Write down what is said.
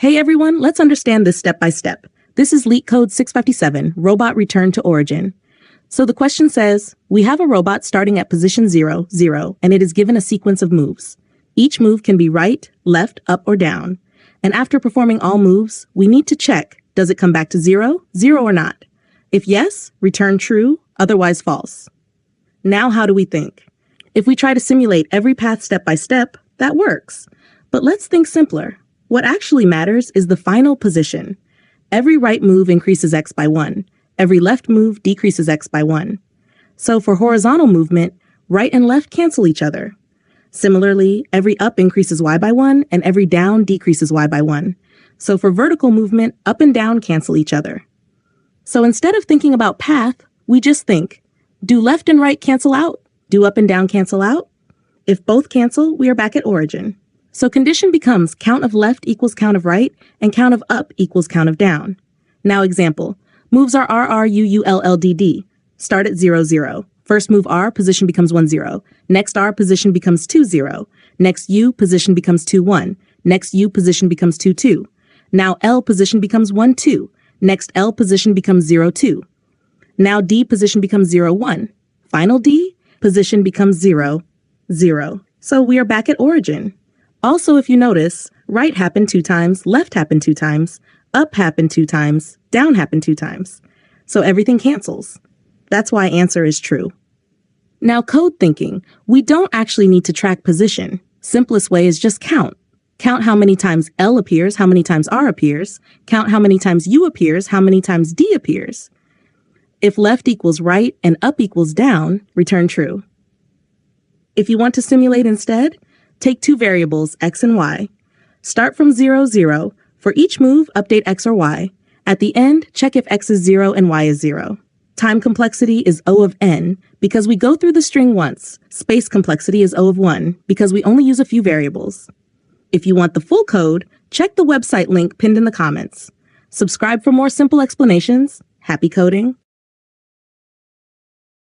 Hey everyone, let's understand this step by step. This is Leetcode 657, Robot Return to Origin. So the question says, we have a robot starting at position 0, 0, and it is given a sequence of moves. Each move can be right, left, up, or down. And after performing all moves, we need to check, does it come back to 0, 0 or not? If yes, return true, otherwise false. Now how do we think? If we try to simulate every path step by step, that works. But let's think simpler. What actually matters is the final position. Every right move increases x by 1. Every left move decreases x by 1. So for horizontal movement, right and left cancel each other. Similarly, every up increases y by 1 and every down decreases y by 1. So for vertical movement, up and down cancel each other. So instead of thinking about path, we just think, do left and right cancel out? Do up and down cancel out? If both cancel, we are back at origin. So condition becomes count of left equals count of right, and count of up equals count of down. Now example, moves are R, R, U, U, L, L, D, D. Start at 0, 0. First move R, position becomes 1, 0. Next R, position becomes 2, 0. Next U, position becomes 2, 1. Next U, position becomes 2, 2. Now L, position becomes 1, 2. Next L, position becomes 0, 2. Now D, position becomes 0, 1. Final D, position becomes 0, 0. So we are back at origin. Also, if you notice, right happened 2 times, left happened 2 times, up happened 2 times, down happened 2 times. So everything cancels. That's why answer is true. Now code thinking, we don't actually need to track position. Simplest way is just count. Count how many times L appears, how many times R appears. Count how many times U appears, how many times D appears. If left equals right and up equals down, return true. If you want to simulate instead, take 2 variables, x and y. Start from 0, 0. For each move, update x or y. At the end, check if x is 0 and y is 0. Time complexity is O of n because we go through the string once. Space complexity is O of 1 because we only use a few variables. If you want the full code, check the website link pinned in the comments. Subscribe for more simple explanations. Happy coding!